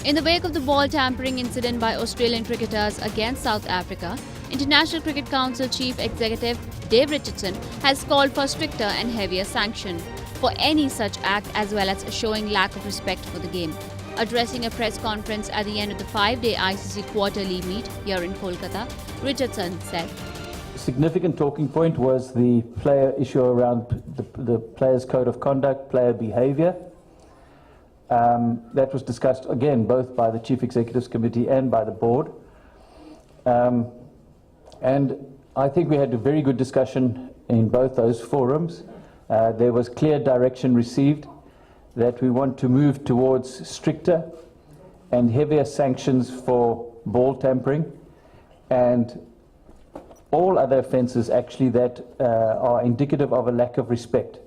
In the wake of the ball tampering incident by Australian cricketers against South Africa, International Cricket Council Chief Executive Dave Richardson has called for stricter and heavier sanction for any such act, as well as showing lack of respect for the game. Addressing a press conference at the end of the 5-day ICC quarterly meet here in Kolkata, Richardson said, A significant talking point was the player issue around the players' code of conduct, player behaviour. That was discussed again both by the Chief Executives Committee and by the board. And I think we had a very good discussion in both those forums. There was clear direction received that we want to move towards stricter and heavier sanctions for ball tampering and all other offences actually that are indicative of a lack of respect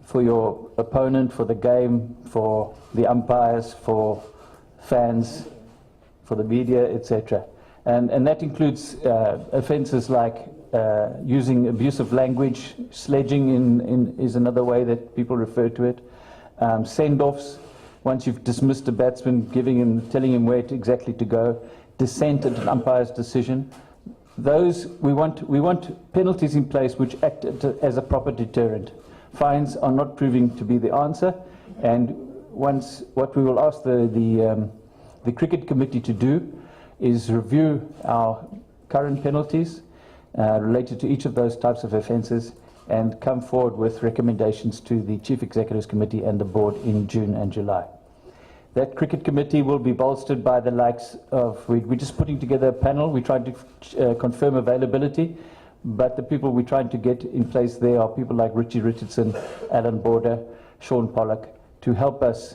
for your opponent, for the game, for the umpires, for fans, for the media, etc. And that includes offences like using abusive language, sledging is another way that people refer to it, send-offs, once you've dismissed a batsman, telling him where exactly to go, dissent at an umpire's decision. Those, we want penalties in place which act as a proper deterrent. Fines are not proving to be the answer, and what we will ask the Cricket Committee to do is review our current penalties related to each of those types of offences and come forward with recommendations to the Chief Executives Committee and the board in June and July. That Cricket Committee will be bolstered by the likes of, we're just putting together a panel, we're trying to confirm availability, but the people we're trying to get in place there are people like Richardson, Alan Border, Sean Pollock, to help us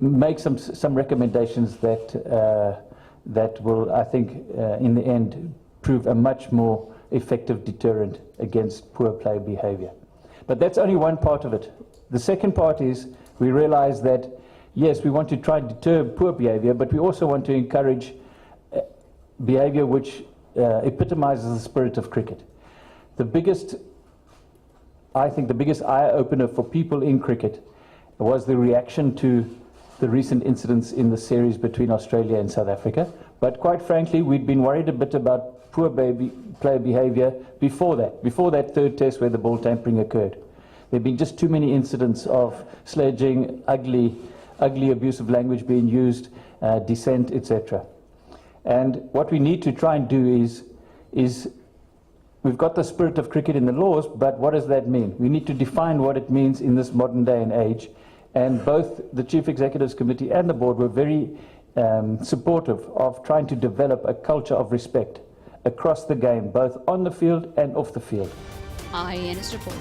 make some recommendations that will, I think, in the end, prove a much more effective deterrent against poor player behaviour. But that's only one part of it. The second part is we realise that, yes, we want to try and deter poor behaviour, but we also want to encourage behaviour which epitomises the spirit of cricket. I think the biggest eye-opener for people in cricket was the reaction to the recent incidents in the series between Australia and South Africa. But quite frankly, we'd been worried a bit about poor player behaviour before that third test where the ball tampering occurred. There have been just too many incidents of sledging, ugly abusive language being used, dissent, etc. And what we need to try and do is we've got the spirit of cricket in the laws, but what does that mean? We need to define what it means in this modern day and age. And both the Chief Executives Committee and the board were very supportive of trying to develop a culture of respect across the game, both on the field and off the field. IANS report.